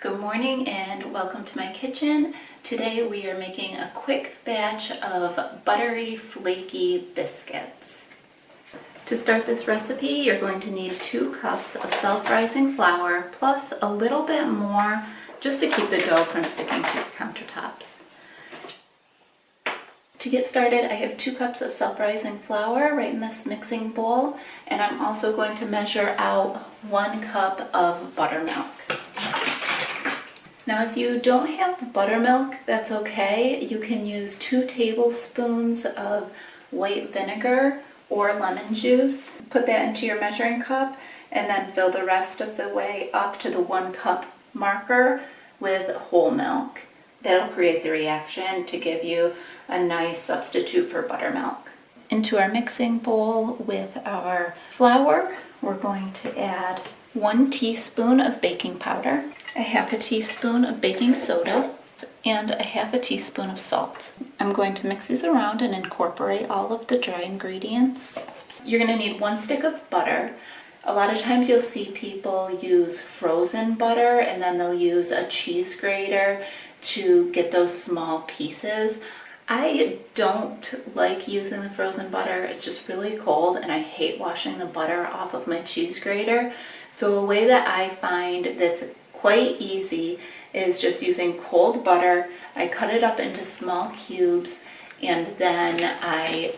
Good morning and welcome to my kitchen. Today we are making a quick batch of buttery, flaky biscuits. To start this recipe, you're going to need 2 cups of self-rising flour plus a little bit more just to keep the dough from sticking to your countertops. To get started, I have 2 cups of self-rising flour right in this mixing bowl, and I'm also going to measure out 1 cup of buttermilk. Now if you don't have buttermilk, that's okay. You can use 2 tablespoons of white vinegar or lemon juice. Put that into your measuring cup and then fill the rest of the way up to the 1 cup marker with whole milk. That'll create the reaction to give you a nice substitute for buttermilk. Into our mixing bowl with our flour, we're going to add 1 teaspoon of baking powder, a half a teaspoon of baking soda, and a half a teaspoon of salt. I'm going to mix these around and incorporate all of the dry ingredients. You're going to need 1 stick of butter. A lot of times you'll see people use frozen butter and then they'll use a cheese grater to get those small pieces. I don't like using the frozen butter. It's just really cold and I hate washing the butter off of my cheese grater. So a way that I find that's quite easy is just using cold butter. I cut it up into small cubes and then I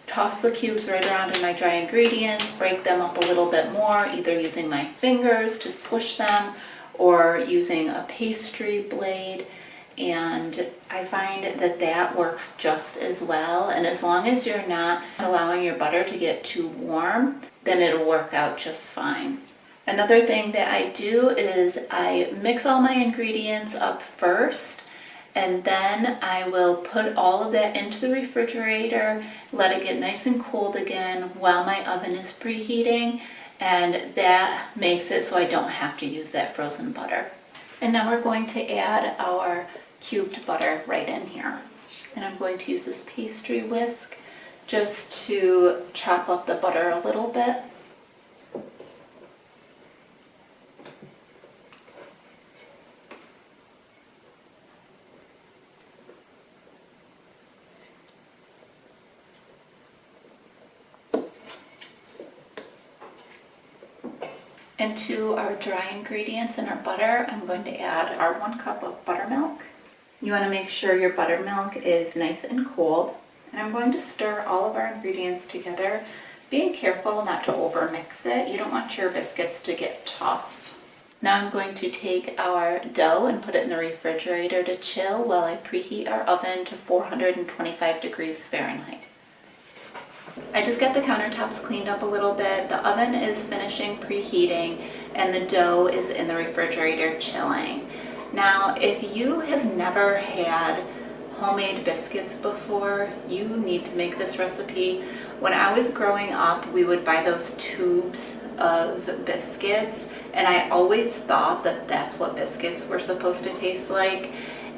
toss the cubes right around in my dry ingredients, break them up a little bit more, either using my fingers to squish them or using a pastry blade. And I find that that works just as well. And as long as you're not allowing your butter to get too warm, then it'll work out just fine. Another thing that I do is I mix all my ingredients up first, and then I will put all of that into the refrigerator, let it get nice and cold again while my oven is preheating, and that makes it so I don't have to use that frozen butter. And now we're going to add our cubed butter right in here. And I'm going to use this pastry whisk just to chop up the butter a little bit. And to our dry ingredients and our butter, I'm going to add our 1 cup of buttermilk. You want to make sure your buttermilk is nice and cold. And I'm going to stir all of our ingredients together, being careful not to overmix it. You don't want your biscuits to get tough. Now I'm going to take our dough and put it in the refrigerator to chill while I preheat our oven to 425 degrees Fahrenheit. I just got the countertops cleaned up a little bit. The oven is finishing preheating and the dough is in the refrigerator chilling. Now, if you have never had homemade biscuits before, you need to make this recipe. When I was growing up, we would buy those tubes of biscuits, and I always thought that that's what biscuits were supposed to taste like.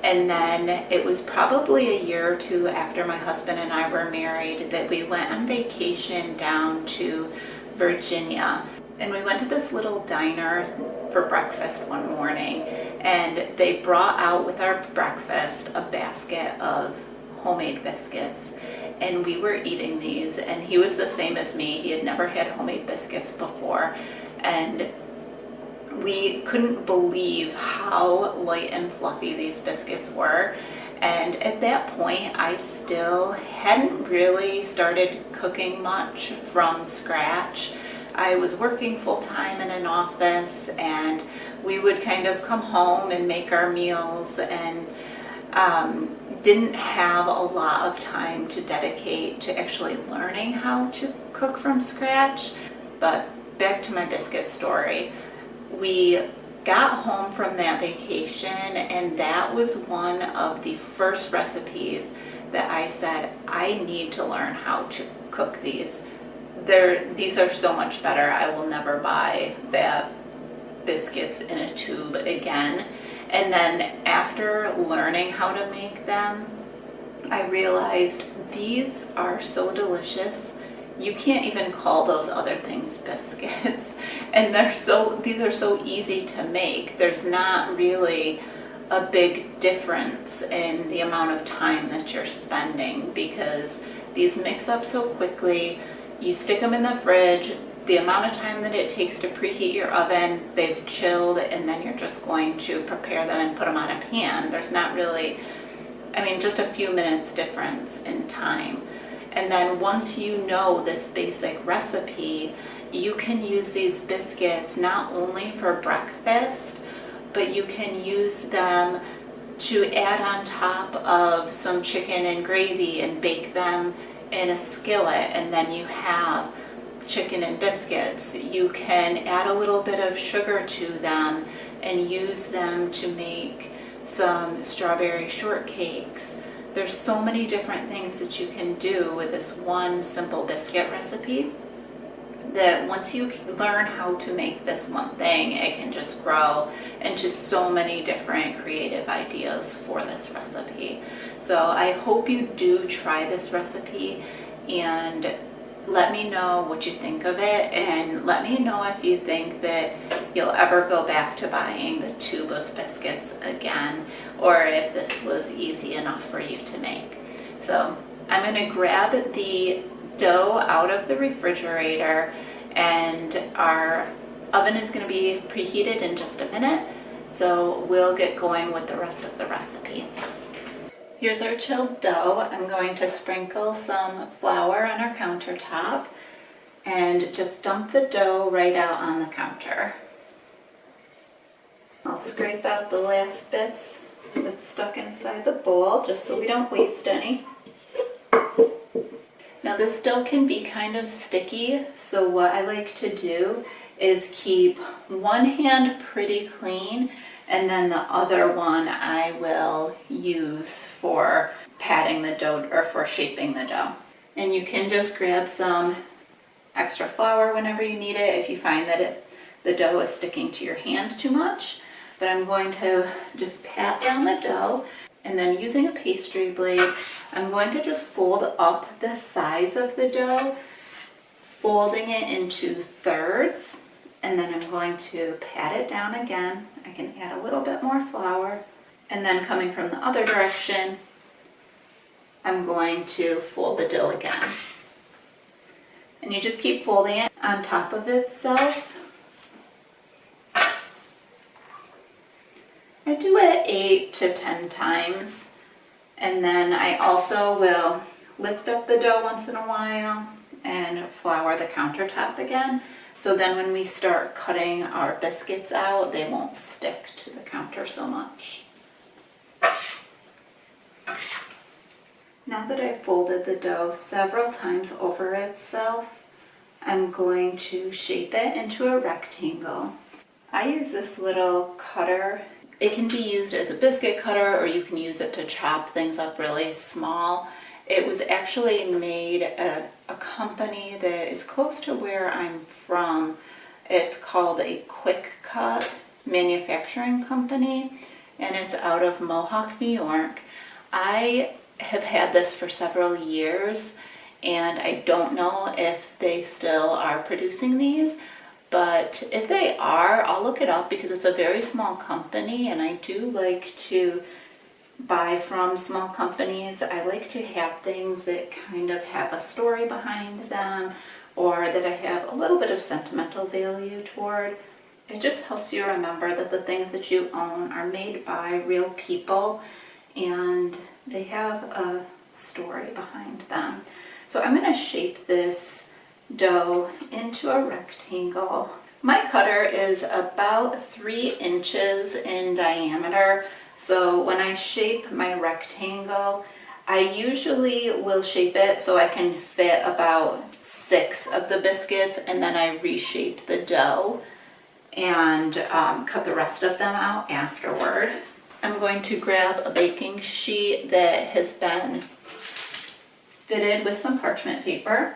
And then it was probably a year or 2 after my husband and I were married that we went on vacation down to Virginia. And we went to this little diner for breakfast one morning, and they brought out with our breakfast a basket of homemade biscuits. And we were eating these, and he was the same as me. He had never had homemade biscuits before. And we couldn't believe how light and fluffy these biscuits were. And at that point, I still hadn't really started cooking much from scratch. I was working full-time in an office, and we would kind of come home and make our meals, and didn't have a lot of time to dedicate to actually learning how to cook from scratch. But back to my biscuit story. We got home from that vacation, and that was one of the first recipes that I said, I need to learn how to cook these. These are so much better. I will never buy that biscuits in a tube again. And then after learning how to make them, I realized these are so delicious you can't even call those other things biscuits. And these are so easy to make. There's not really a big difference in the amount of time that you're spending because these mix up so quickly. You stick them in the fridge, the amount of time that it takes to preheat your oven, they've chilled, and then you're just going to prepare them and put them on a pan. There's not really, just a few minutes difference in time. And then once you know this basic recipe, you can use these biscuits not only for breakfast, but you can use them to add on top of some chicken and gravy and bake them in a skillet, and then you have chicken and biscuits. You can add a little bit of sugar to them and use them to make some strawberry shortcakes. There's so many different things that you can do with this one simple biscuit recipe that once you learn how to make this one thing, it can just grow into so many different creative ideas for this recipe. So I hope you do try this recipe and let me know what you think of it, and let me know if you think that you'll ever go back to buying the tube of biscuits again, or if this was easy enough for you to make. So I'm going to grab the dough out of the refrigerator, and our oven is going to be preheated in just a minute, so we'll get going with the rest of the recipe. Here's our chilled dough. I'm going to sprinkle some flour on our countertop and just dump the dough right out on the counter. I'll scrape out the last bits that's stuck inside the bowl just so we don't waste any. Now this dough can be kind of sticky, so what I like to do is keep one hand pretty clean, and then the other one I will use for patting the dough or for shaping the dough. And you can just grab some extra flour whenever you need it if you find that the dough is sticking to your hand too much. But I'm going to just pat down the dough, and then using a pastry blade, I'm going to just fold up the sides of the dough, folding it into thirds, and then I'm going to pat it down again. I can add a little bit more flour, and then coming from the other direction, I'm going to fold the dough again. And you just keep folding it on top of itself. I do it 8 to 10 times, and then I also will lift up the dough once in a while and flour the countertop again. So then when we start cutting our biscuits out, they won't stick to the counter so much. Now that I've folded the dough several times over itself, I'm going to shape it into a rectangle. I use this little cutter. It can be used as a biscuit cutter, or you can use it to chop things up really small. It was actually made at a company that is close to where I'm from. It's called a Quick Cut manufacturing company, and it's out of Mohawk, New York. I have had this for several years, and I don't know if they still are producing these, but if they are, I'll look it up because it's a very small company, and I do like to buy from small companies. I like to have things that kind of have a story behind them, or that I have a little bit of sentimental value toward. It just helps you remember that the things that you own are made by real people, and they have a story behind them. So I'm going to shape this dough into a rectangle. My cutter is about 3 inches in diameter, so when I shape my rectangle, I usually will shape it so I can fit about 6 of the biscuits, and then I reshape the dough and cut the rest of them out afterward. I'm going to grab a baking sheet that has been fitted with some parchment paper,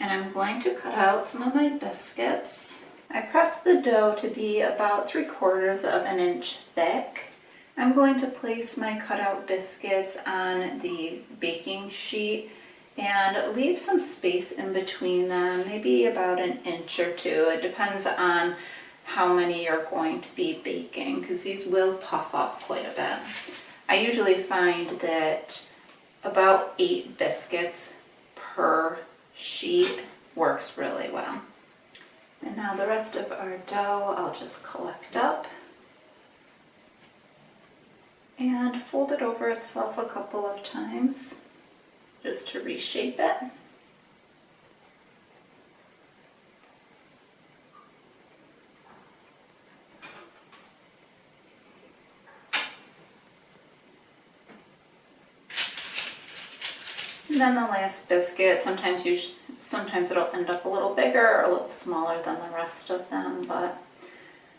and I'm going to cut out some of my biscuits. I press the dough to be about 3/4 of an inch thick. I'm going to place my cutout biscuits on the baking sheet and leave some space in between them, maybe about an inch or two. It depends on how many you're going to be baking, because these will puff up quite a bit. I usually find that about 8 biscuits per sheet works really well. And now the rest of our dough I'll just collect up and fold it over itself a couple of times just to reshape it. And then the last biscuit, sometimes it'll end up a little bigger or a little smaller than the rest of them, but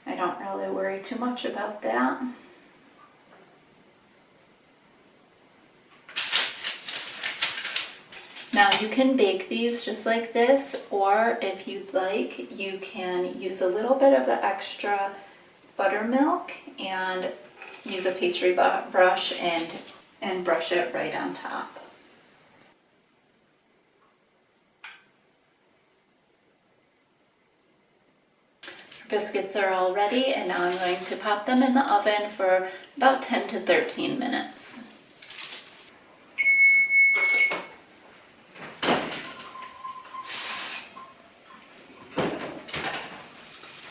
I don't really worry too much about that. Now you can bake these just like this, or if you'd like, you can use a little bit of the extra buttermilk and use a pastry brush and brush it right on top. Biscuits are all ready, and now I'm going to pop them in the oven for about 10 to 13 minutes.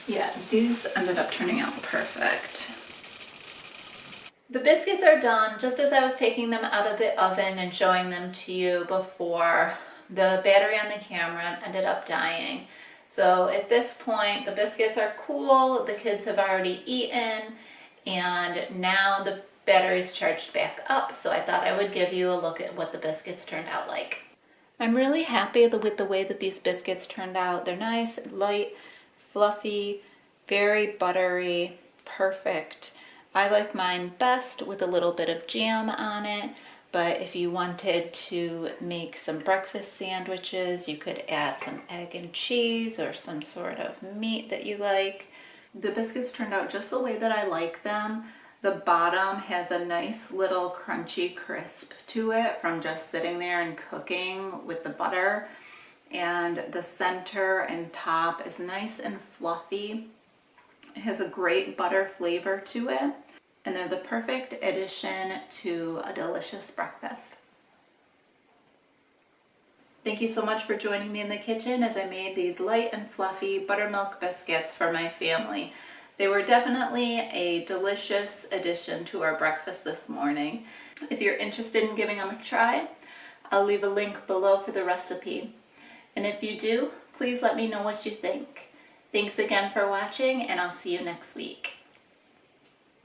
Yeah, these ended up turning out perfect. The biscuits are done just as I was taking them out of the oven and showing them to you before. The battery on the camera ended up dying. So at this point, the biscuits are cool, the kids have already eaten, and now the battery's charged back up, so I thought I would give you a look at what the biscuits turned out like. I'm really happy with the way that these biscuits turned out. They're nice, light, fluffy, very buttery, perfect. I like mine best with a little bit of jam on it. But if you wanted to make some breakfast sandwiches, you could add some egg and cheese or some sort of meat that you like. The biscuits turned out just the way that I like them. The bottom has a nice little crunchy crisp to it from just sitting there and cooking with the butter. And the center and top is nice and fluffy. It has a great butter flavor to it. And they're the perfect addition to a delicious breakfast. Thank you so much for joining me in the kitchen as I made these light and fluffy buttermilk biscuits for my family. They were definitely a delicious addition to our breakfast this morning. If you're interested in giving them a try, I'll leave a link below for the recipe. And if you do, please let me know what you think. Thanks again for watching, and I'll see you next week.